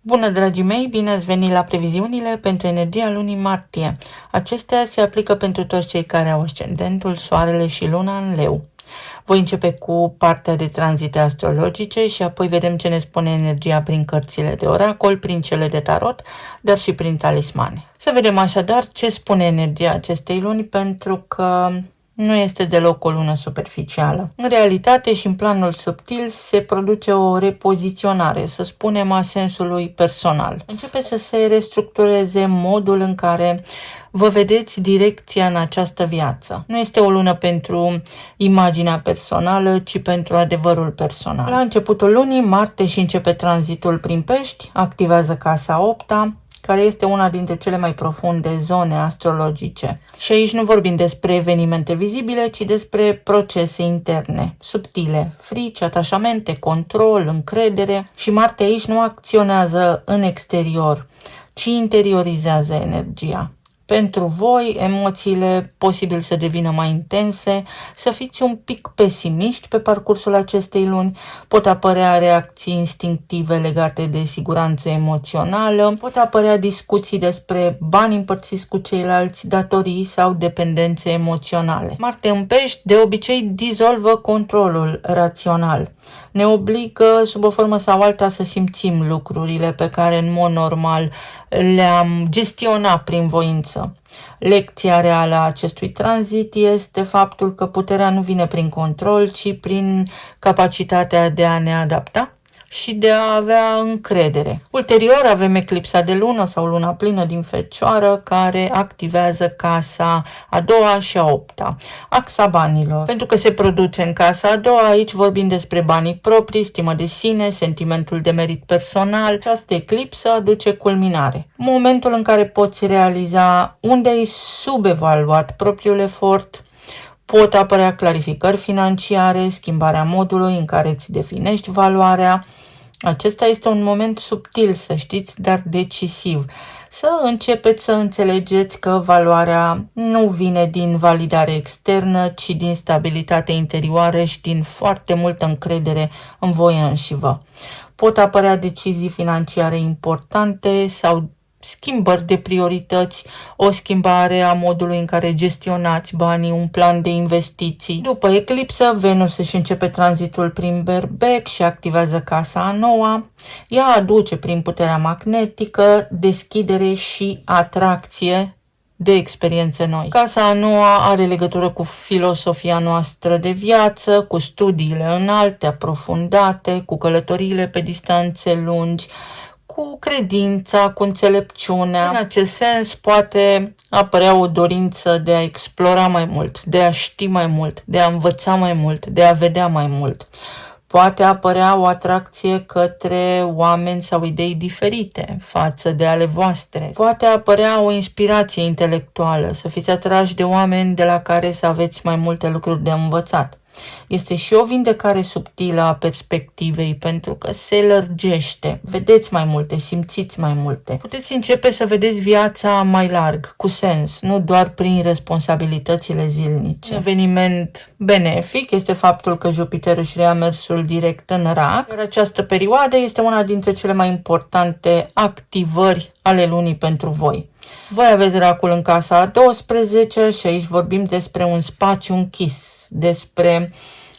Bună, dragii mei! Bine ați venit la previziunile pentru energia lunii martie. Acestea se aplică pentru toți cei care au ascendentul, soarele și luna în leu. Voi începe cu partea de tranzite astrologice și apoi vedem ce ne spune energia prin cărțile de oracol, prin cele de tarot, dar și prin talismane. Să vedem așadar ce spune energia acestei luni, pentru că nu este deloc o lună superficială. În realitate și în planul subtil se produce o repoziționare, să spunem, a sensului personal. Începe să se restructureze modul în care vă vedeți direcția în această viață. Nu este o lună pentru imaginea personală, ci pentru adevărul personal. La începutul lunii, Marte și începe tranzitul prin Pești, activează casa 8-a, care este una dintre cele mai profunde zone astrologice. Și aici nu vorbim despre evenimente vizibile, ci despre procese interne, subtile, frici, atașamente, control, încredere. Și Marte aici nu acționează în exterior, ci interiorizează energia. Pentru voi, emoțiile posibil să devină mai intense, să fiți un pic pesimiști pe parcursul acestei luni, pot apărea reacții instinctive legate de siguranță emoțională, pot apărea discuții despre bani împărțiți cu ceilalți, datorii sau dependențe emoționale. Marte în Pești de obicei dizolvă controlul rațional. Ne obligă sub o formă sau alta să simțim lucrurile pe care în mod normal le-am gestionat prin voință. Lecția reală a acestui tranzit este faptul că puterea nu vine prin control, ci prin capacitatea de a ne adapta și de a avea încredere. Ulterior avem eclipsa de lună sau luna plină din Fecioară, care activează casa a doua și a 8-a, axa banilor. Pentru că se produce în casa a doua, aici vorbim despre banii proprii, stimă de sine, sentimentul de merit personal. Această eclipsă aduce culminare. Momentul în care poți realiza unde ai subevaluat propriul efort. Pot apărea clarificări financiare, schimbarea modului în care îți definești valoarea. Acesta este un moment subtil, să știți, dar decisiv. Să începeți să înțelegeți că valoarea nu vine din validare externă, ci din stabilitate interioară și din foarte multă încredere în voi înșivă. Pot apărea decizii financiare importante sau schimbări de priorități, o schimbare a modului în care gestionați banii, un plan de investiții. După eclipsă, Venus își începe tranzitul prin Berbec și activează casa a noua. Ea aduce prin puterea magnetică deschidere și atracție de experiențe noi. Casa a noua are legătură cu filosofia noastră de viață, cu studiile înalte, aprofundate, cu călătoriile pe distanțe lungi, cu credința, cu înțelepciunea. În acest sens poate apărea o dorință de a explora mai mult, de a ști mai mult, de a învăța mai mult, de a vedea mai mult. Poate apărea o atracție către oameni sau idei diferite față de ale voastre. Poate apărea o inspirație intelectuală, să fiți atrași de oameni de la care să aveți mai multe lucruri de învățat. Este și o vindecare subtilă a perspectivei, pentru că se lărgește. Vedeți mai multe, simțiți mai multe. Puteți începe să vedeți viața mai larg, cu sens, nu doar prin responsabilitățile zilnice. Un eveniment benefic este faptul că Jupiter își reia mersul direct în Rac, iar această perioadă este una dintre cele mai importante activări ale lunii pentru voi. Voi aveți Racul în casa a 12 și aici vorbim despre un spațiu închis, despre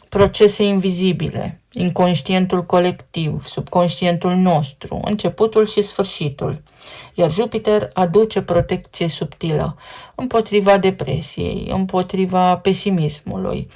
procese invizibile, inconștientul colectiv, subconștientul nostru, începutul și sfârșitul. Iar Jupiter aduce protecție subtilă împotriva depresiei, împotriva pesimismului.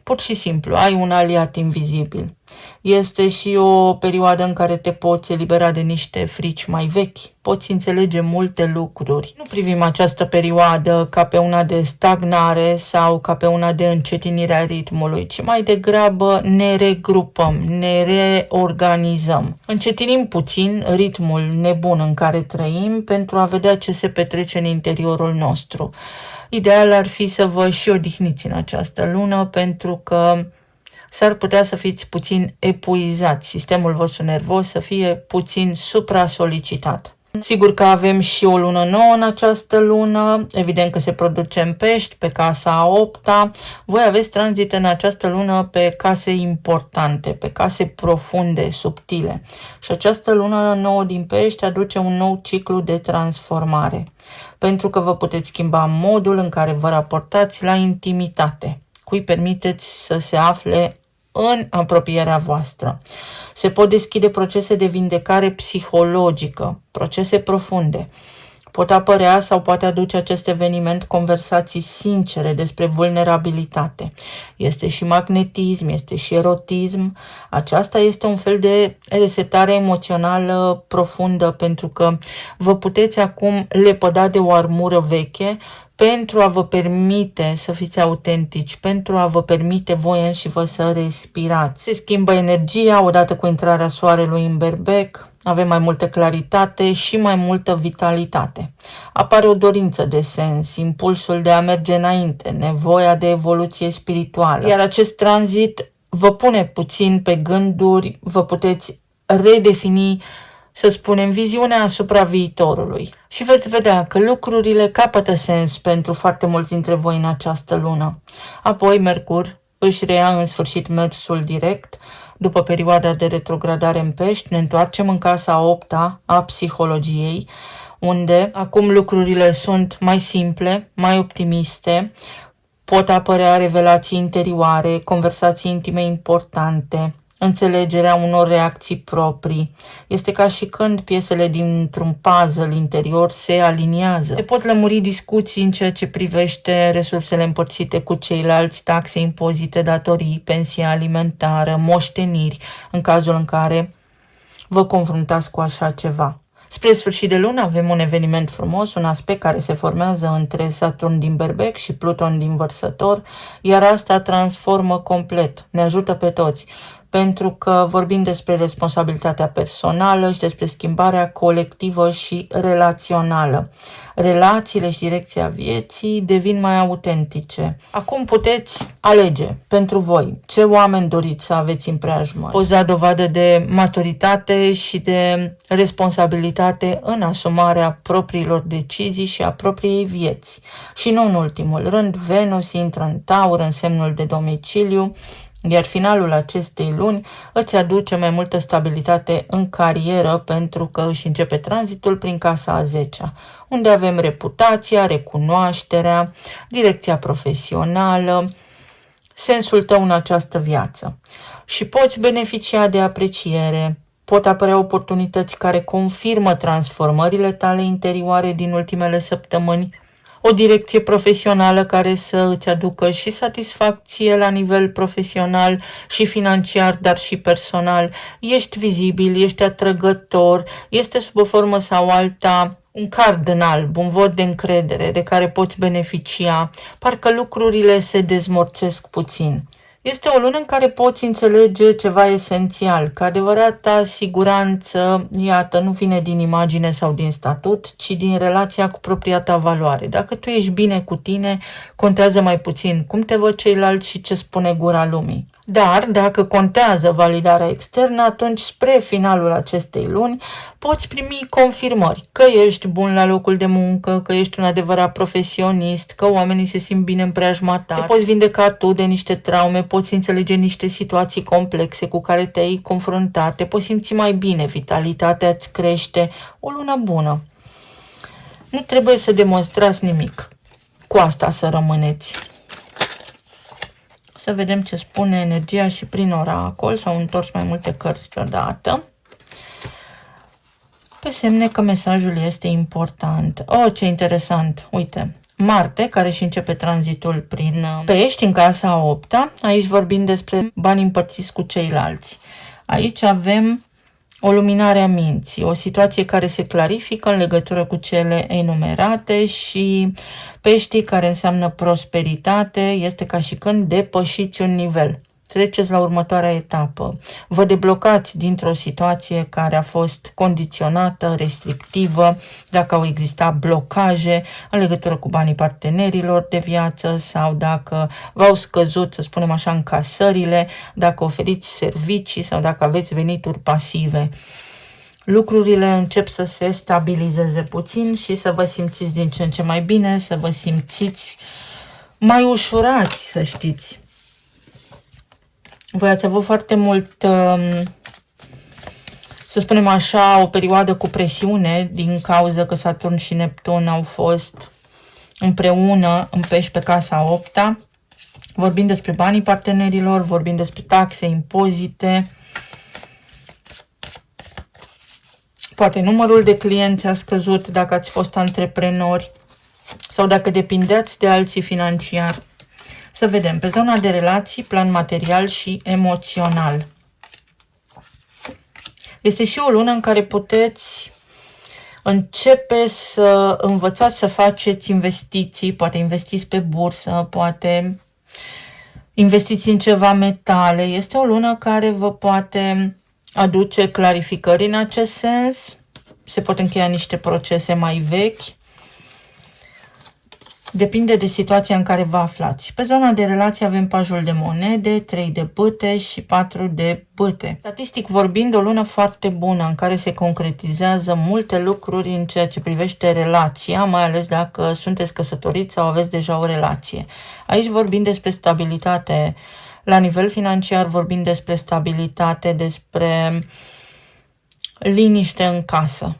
Pur și simplu, ai un aliat invizibil. Este și o perioadă în care te poți elibera de niște frici mai vechi, poți înțelege multe lucruri. Nu privim această perioadă ca pe una de stagnare sau ca pe una de încetinire a ritmului, ci mai degrabă ne regrupăm, ne reorganizăm. Încetinim puțin ritmul nebun în care trăim pentru a vedea ce se petrece în interiorul nostru. Ideal ar fi să vă și odihniți în această lună, pentru că s-ar putea să fiți puțin epuizați, sistemul vostru nervos să fie puțin supra-solicitat. Sigur că avem și o lună nouă în această lună, evident că se produce în Pești, pe casa a 8-a. Voi aveți tranzite în această lună pe case importante, pe case profunde, subtile. Și această lună nouă din Pești aduce un nou ciclu de transformare, pentru că vă puteți schimba modul în care vă raportați la intimitate, cui permiteți să se afle în apropierea voastră. Se pot deschide procese de vindecare psihologică, procese profunde. Pot apărea sau poate aduce acest eveniment conversații sincere despre vulnerabilitate. Este și magnetism, este și erotism. Aceasta este un fel de resetare emoțională profundă, pentru că vă puteți acum lepăda de o armură veche pentru a vă permite să fiți autentici, pentru a vă permite voi înși să respirați. Se schimbă energia odată cu intrarea soarelui în Berbec, avem mai multă claritate și mai multă vitalitate. Apare o dorință de sens, impulsul de a merge înainte, nevoia de evoluție spirituală. Iar acest tranzit vă pune puțin pe gânduri, vă puteți redefini, să spunem, viziunea asupra viitorului. Și veți vedea că lucrurile capătă sens pentru foarte mulți dintre voi în această lună. Apoi Mercur își reia în sfârșit mersul direct. După perioada de retrogradare în Pești, ne întoarcem în casa a 8-a a psihologiei, unde acum lucrurile sunt mai simple, mai optimiste, pot apărea revelații interioare, conversații intime importante, înțelegerea unor reacții proprii. Este ca și când piesele dintr-un puzzle interior se aliniază. Se pot lămuri discuții în ceea ce privește resursele împărțite cu ceilalți, taxe, impozite, datorii, pensie alimentară, moșteniri, în cazul în care vă confruntați cu așa ceva. Spre sfârșit de lună avem un eveniment frumos, un aspect care se formează între Saturn din Berbec și Pluton din Vărsător, iar asta transformă complet, ne ajută pe toți, pentru că vorbim despre responsabilitatea personală și despre schimbarea colectivă și relațională. Relațiile și direcția vieții devin mai autentice. Acum puteți alege pentru voi ce oameni doriți să aveți în preajmă. Poți da dovadă de maturitate și de responsabilitate în asumarea propriilor decizii și a propriei vieți. Și nu în ultimul rând, Venus intră în Taur, în semnul de domiciliu, iar finalul acestei luni îți aduce mai multă stabilitate în carieră, pentru că își începe tranzitul prin casa a 10-a, unde avem reputația, recunoașterea, direcția profesională, sensul tău în această viață. Și poți beneficia de apreciere, pot apărea oportunități care confirmă transformările tale interioare din ultimele săptămâni, o direcție profesională care să îți aducă și satisfacție la nivel profesional și financiar, dar și personal. Ești vizibil, ești atrăgător, este sub o formă sau alta un card în alb, un vot de încredere de care poți beneficia. Parcă lucrurile se dezmorțesc puțin. Este o lună în care poți înțelege ceva esențial, că adevărata siguranță, iată, nu vine din imagine sau din statut, ci din relația cu propria ta valoare. Dacă tu ești bine cu tine, contează mai puțin cum te văd ceilalți și ce spune gura lumii. Dar dacă contează validarea externă, atunci spre finalul acestei luni poți primi confirmări că ești bun la locul de muncă, că ești un adevărat profesionist, că oamenii se simt bine în preajma ta, te poți vindeca tu de niște traume, poți înțelege niște situații complexe cu care te-ai confruntat, te poți simți mai bine, vitalitatea îți crește, o lună bună. Nu trebuie să demonstrați nimic, cu asta să rămâneți. Să vedem ce spune energia și prin oracol. S-au întors mai multe cărți deodată. Pe semne că mesajul este important. Oh, ce interesant! Uite, Marte, care își începe tranzitul prin Pești, în casa a 8-a. Aici vorbim despre bani împărțiți cu ceilalți. Aici avem o luminare a minții, o situație care se clarifică în legătură cu cele enumerate, și Peștii, care înseamnă prosperitate, este ca și când depășiți un nivel. Treceți la următoarea etapă. Vă deblocați dintr-o situație care a fost condiționată, restrictivă, dacă au existat blocaje în legătură cu banii partenerilor de viață sau dacă v-au scăzut, să spunem așa, încasările, dacă oferiți servicii sau dacă aveți venituri pasive. lucrurile încep să se stabilizeze puțin și să vă simțiți din ce în ce mai bine, să vă simțiți mai ușurați, să știți. Voi ați avut foarte mult, să spunem așa, o perioadă cu presiune din cauza că Saturn și Neptun au fost împreună în pești pe casa 8-a. Vorbim despre banii partenerilor, vorbim despre taxe, impozite. Poate numărul de clienți a scăzut dacă ați fost antreprenori sau dacă depindeați de alții financiar. Să vedem, pe zona de relații, plan material și emoțional. Este și o lună în care puteți începe să învățați să faceți investiții, poate investiți pe bursă, poate investiți în ceva metale. Este o lună care vă poate aduce clarificări în acest sens. Se pot încheia niște procese mai vechi. Depinde de situația în care vă aflați. Pe zona de relații avem pajul de monede, 3 de bâte și 4 de bâte. Statistic vorbind, o lună foarte bună în care se concretizează multe lucruri în ceea ce privește relația, mai ales dacă sunteți căsătoriți sau aveți deja o relație. Aici vorbim despre stabilitate la nivel financiar, vorbim despre stabilitate, despre liniște în casă,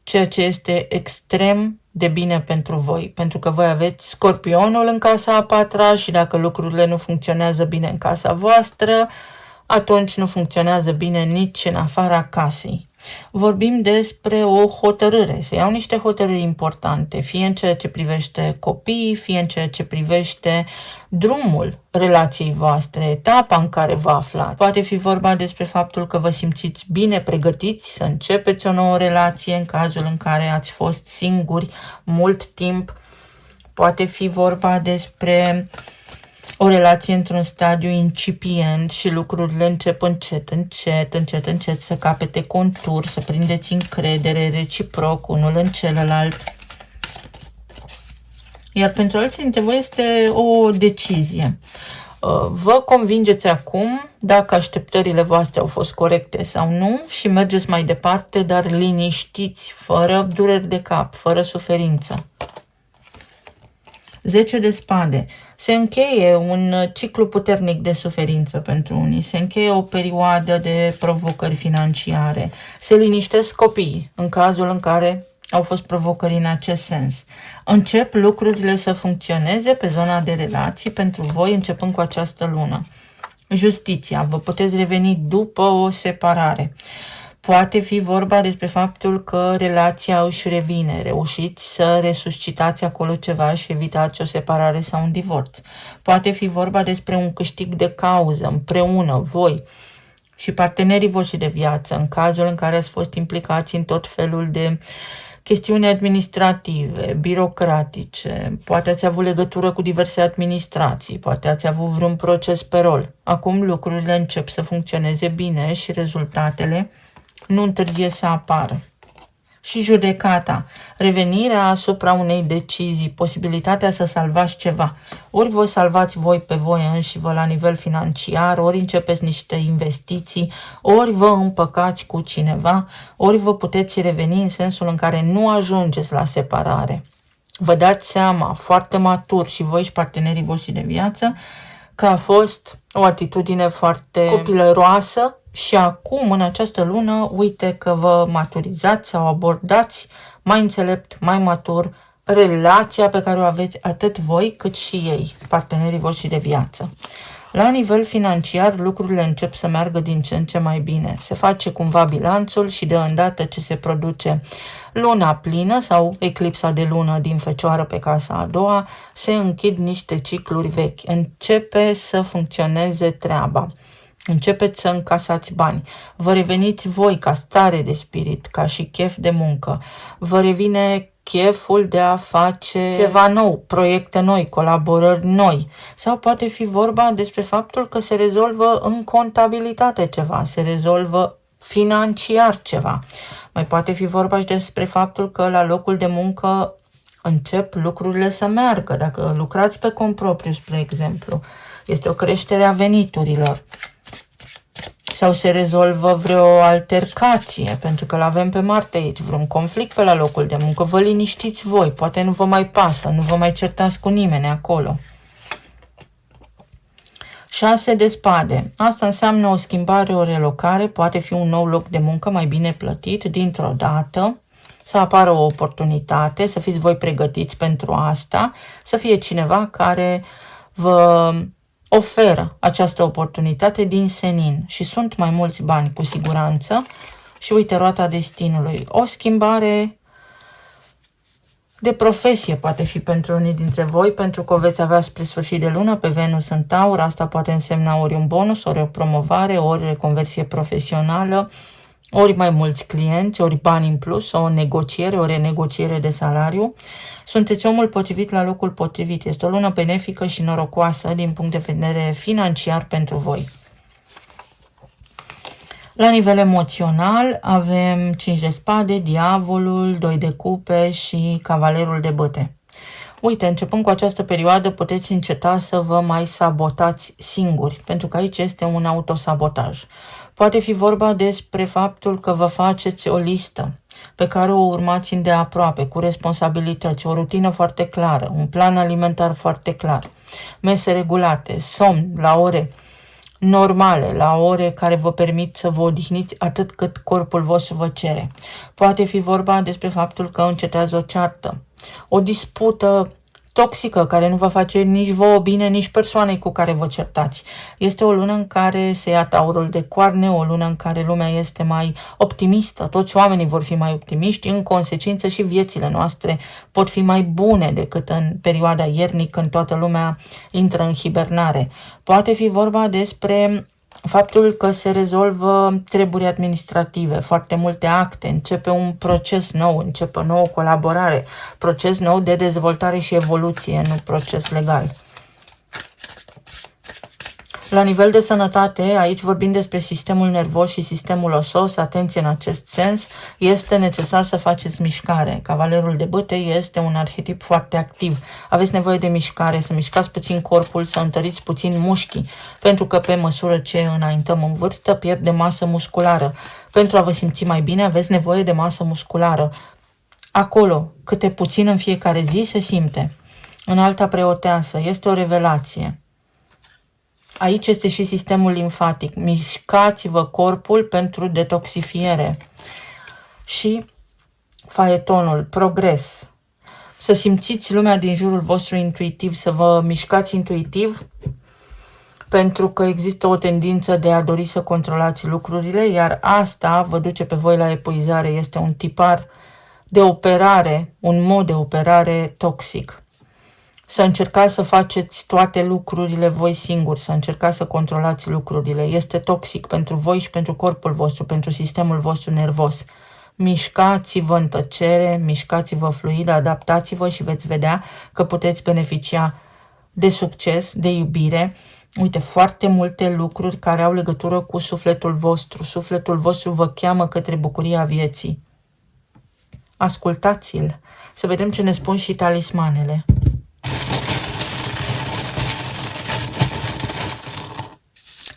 ceea ce este extrem de bine pentru voi, pentru că voi aveți Scorpionul în casa a 4-a și dacă lucrurile nu funcționează bine în casa voastră, atunci nu funcționează bine nici în afara casei. Vorbim despre o hotărâre, se iau niște hotărâri importante, fie în ceea ce privește copiii, fie în ceea ce privește drumul relației voastre, etapa în care vă aflați. Poate fi vorba despre faptul că vă simțiți bine pregătiți să începeți o nouă relație în cazul în care ați fost singuri mult timp. Poate fi vorba despre o relație într-un stadiu incipient și lucrurile încep încet să capete contur, să prindeți încredere reciproc unul în celălalt. Iar pentru alții dintre voi este o decizie. Vă convingeți acum dacă așteptările voastre au fost corecte sau nu și mergeți mai departe, dar liniștiți, fără dureri de cap, fără suferință. 10 de spade. Se încheie un ciclu puternic de suferință pentru unii, se încheie o perioadă de provocări financiare, se liniștesc copiii în cazul în care au fost provocări în acest sens. Încep lucrurile să funcționeze pe zona de relații pentru voi începând cu această lună. Justiția. Vă puteți reveni după o separare. Poate fi vorba despre faptul că relația își revine, reușiți să resuscitați acolo ceva și evitați o separare sau un divorț. Poate fi vorba despre un câștig de cauză împreună, voi și partenerii voștri de viață, în cazul în care ați fost implicați în tot felul de chestiuni administrative, birocratice, poate ați avut legătură cu diverse administrații, poate ați avut vreun proces pe rol. Acum lucrurile încep să funcționeze bine și rezultatele nu întârzie să apară. Și judecata, revenirea asupra unei decizii, posibilitatea să salvați ceva. Ori vă salvați voi pe voi înși vă la nivel financiar, ori începeți niște investiții, ori vă împăcați cu cineva, ori vă puteți reveni în sensul în care nu ajungeți la separare. Vă dați seama foarte matur și voi și partenerii voștri de viață că a fost o atitudine foarte copilăroasă și acum, în această lună, uite că vă maturizați sau abordați mai înțelept, mai matur relația pe care o aveți atât voi cât și ei, partenerii voștri de viață. La nivel financiar, lucrurile încep să meargă din ce în ce mai bine. Se face cumva bilanțul și de îndată ce se produce luna plină sau eclipsa de lună din Fecioară pe casa a doua, se închid niște cicluri vechi. Începe să funcționeze treaba. Începeți să încasați bani. Vă reveniți voi ca stare de spirit, ca și chef de muncă. Vă revine cheful de a face ceva nou, proiecte noi, colaborări noi. Sau poate fi vorba despre faptul că se rezolvă în contabilitate ceva, se rezolvă financiar ceva. Mai poate fi vorba și despre faptul că la locul de muncă încep lucrurile să meargă. Dacă lucrați pe cont propriu, spre exemplu, este o creștere a veniturilor. sau se rezolvă vreo altercație, pentru că l-avem pe Marte aici, vreun conflict pe la locul de muncă, vă liniștiți voi, poate nu vă mai pasă, nu vă mai certați cu nimeni acolo. 6 de spade. Asta înseamnă o schimbare, o relocare, poate fi un nou loc de muncă mai bine plătit dintr-o dată, să apară o oportunitate, să fiți voi pregătiți pentru asta, să fie cineva care vă oferă această oportunitate din senin și sunt mai mulți bani cu siguranță. Și uite, roata destinului. O schimbare de profesie poate fi pentru unii dintre voi, pentru că o veți avea spre sfârșit de lună pe Venus în Taur. Asta poate însemna ori un bonus, ori o promovare, ori reconversie profesională, ori mai mulți clienți, ori bani în plus, o negociere, o renegociere de salariu. Sunteți omul potrivit la locul potrivit. Este o lună benefică și norocoasă din punct de vedere financiar pentru voi. La nivel emoțional avem 5 de spade, diavolul, 2 de cupe și cavalerul de bâte. Uite, începând cu această perioadă puteți înceta să vă mai sabotați singuri, pentru că aici este un autosabotaj. Poate fi vorba despre faptul că vă faceți o listă pe care o urmați îndeaproape, cu responsabilități, o rutină foarte clară, un plan alimentar foarte clar, mese regulate, somn la ore normale, la ore care vă permit să vă odihniți atât cât corpul vostru vă cere. Poate fi vorba despre faptul că încetează o ceartă, o dispută toxică care nu vă face nici vouă bine, nici persoanei cu care vă certați. Este o lună în care se ia taurul de coarne, o lună în care lumea este mai optimistă, toți oamenii vor fi mai optimiști, în consecință și viețile noastre pot fi mai bune decât în perioada iernii când toată lumea intră în hibernare. Poate fi vorba despre faptul că se rezolvă treburi administrative, foarte multe acte, începe un proces nou, începe o nouă colaborare, proces nou de dezvoltare și evoluție, nu proces legal. La nivel de sănătate, aici vorbim despre sistemul nervos și sistemul osos, atenție în acest sens, este necesar să faceți mișcare. Cavalerul de bâte este un arhetip foarte activ. Aveți nevoie de mișcare, să mișcați puțin corpul, să întăriți puțin mușchii, pentru că pe măsură ce înaintăm în vârstă, pierde masă musculară. Pentru a vă simți mai bine, aveți nevoie de masă musculară. Acolo, câte puțin în fiecare zi, se simte. În alta preoteasă, este o revelație. Aici este și sistemul limfatic. Mișcați-vă corpul pentru detoxifiere. Și faetonul, progres. Să simțiți lumea din jurul vostru intuitiv, să vă mișcați intuitiv, pentru că există o tendință de a dori să controlați lucrurile, iar asta vă duce pe voi la epuizare. Este un tipar de operare, un mod de operare toxic. Să încercați să faceți toate lucrurile voi singuri, să încercați să controlați lucrurile. Este toxic pentru voi și pentru corpul vostru, pentru sistemul vostru nervos. Mișcați-vă în tăcere, mișcați-vă fluid, adaptați-vă și veți vedea că puteți beneficia de succes, de iubire. Uite, foarte multe lucruri care au legătură cu sufletul vostru. Sufletul vostru vă cheamă către bucuria vieții. Ascultați-l, să vedem ce ne spun și talismanele.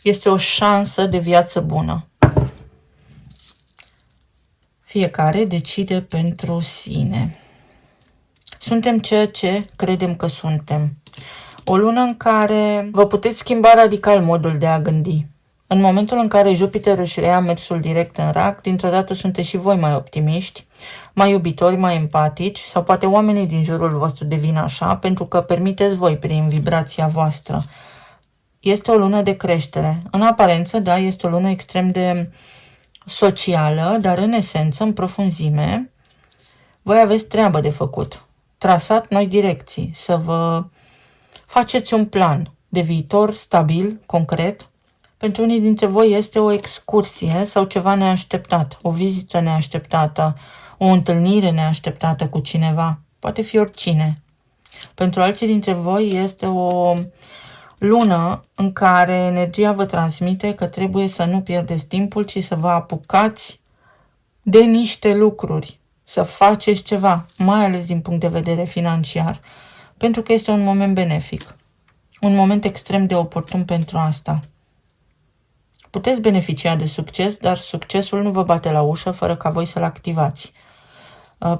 Este o șansă de viață bună. Fiecare decide pentru sine. Suntem ceea ce credem că suntem. O lună în care vă puteți schimba radical modul de a gândi. În momentul în care Jupiter își reia mersul direct în Rac, dintr-o dată sunteți și voi mai optimiști, mai iubitori, mai empatici, sau poate oamenii din jurul vostru devin așa, pentru că permiteți voi prin vibrația voastră. Este o lună de creștere. În aparență, da, este o lună extrem de socială, dar în esență, în profunzime, voi aveți treabă de făcut. Trasat noi direcții, să vă faceți un plan de viitor stabil, concret. Pentru unii dintre voi este o excursie sau ceva neașteptat, o vizită neașteptată, o întâlnire neașteptată cu cineva. Poate fi oricine. Pentru alții dintre voi este o lună în care energia vă transmite că trebuie să nu pierdeți timpul, ci să vă apucați de niște lucruri, să faceți ceva, mai ales din punct de vedere financiar, pentru că este un moment benefic, un moment extrem de oportun pentru asta. Puteți beneficia de succes, dar succesul nu vă bate la ușă fără ca voi să-l activați.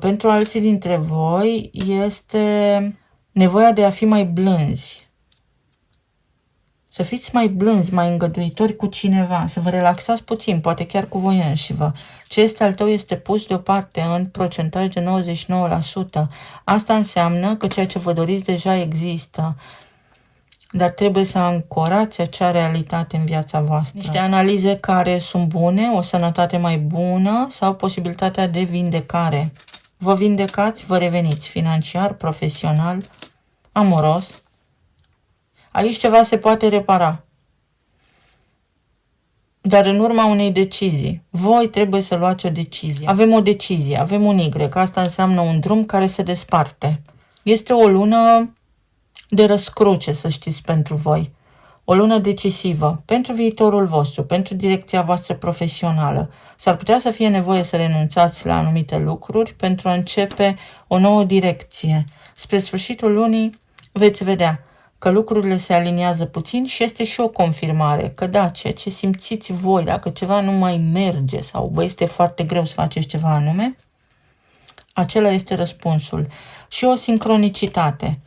Pentru alții dintre voi este nevoia de a fi mai blânzi. Să fiți mai blânzi, mai îngăduitori cu cineva, să vă relaxați puțin, poate chiar cu voi înșivă. Ce este al tău este pus deoparte în procentaj de 99%. Asta înseamnă că ceea ce vă doriți deja există, dar trebuie să ancorați acea realitate în viața voastră. Niște analize care sunt bune, o sănătate mai bună sau posibilitatea de vindecare. Vă vindecați, vă reveniți financiar, profesional, amoros. Aici ceva se poate repara. Dar în urma unei decizii. Voi trebuie să luați o decizie. Avem o decizie, avem un Y. Asta înseamnă un drum care se desparte. Este o lună de răscruce, să știți, pentru voi. O lună decisivă pentru viitorul vostru, pentru direcția voastră profesională. S-ar putea să fie nevoie să renunțați la anumite lucruri pentru a începe o nouă direcție. Spre sfârșitul lunii veți vedea că lucrurile se aliniază puțin și este și o confirmare că da, ceea ce simțiți voi, dacă ceva nu mai merge sau vă este foarte greu să faceți ceva anume, acela este răspunsul. Și o sincronicitate.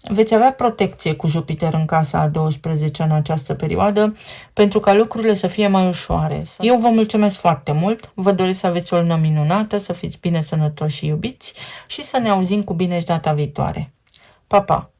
Veți avea protecție cu Jupiter în casa a 12 în această perioadă pentru ca lucrurile să fie mai ușoare. Eu vă mulțumesc foarte mult, vă doresc să aveți o lună minunată, să fiți bine, sănătoși și iubiți și să ne auzim cu bine și data viitoare. Pa, pa!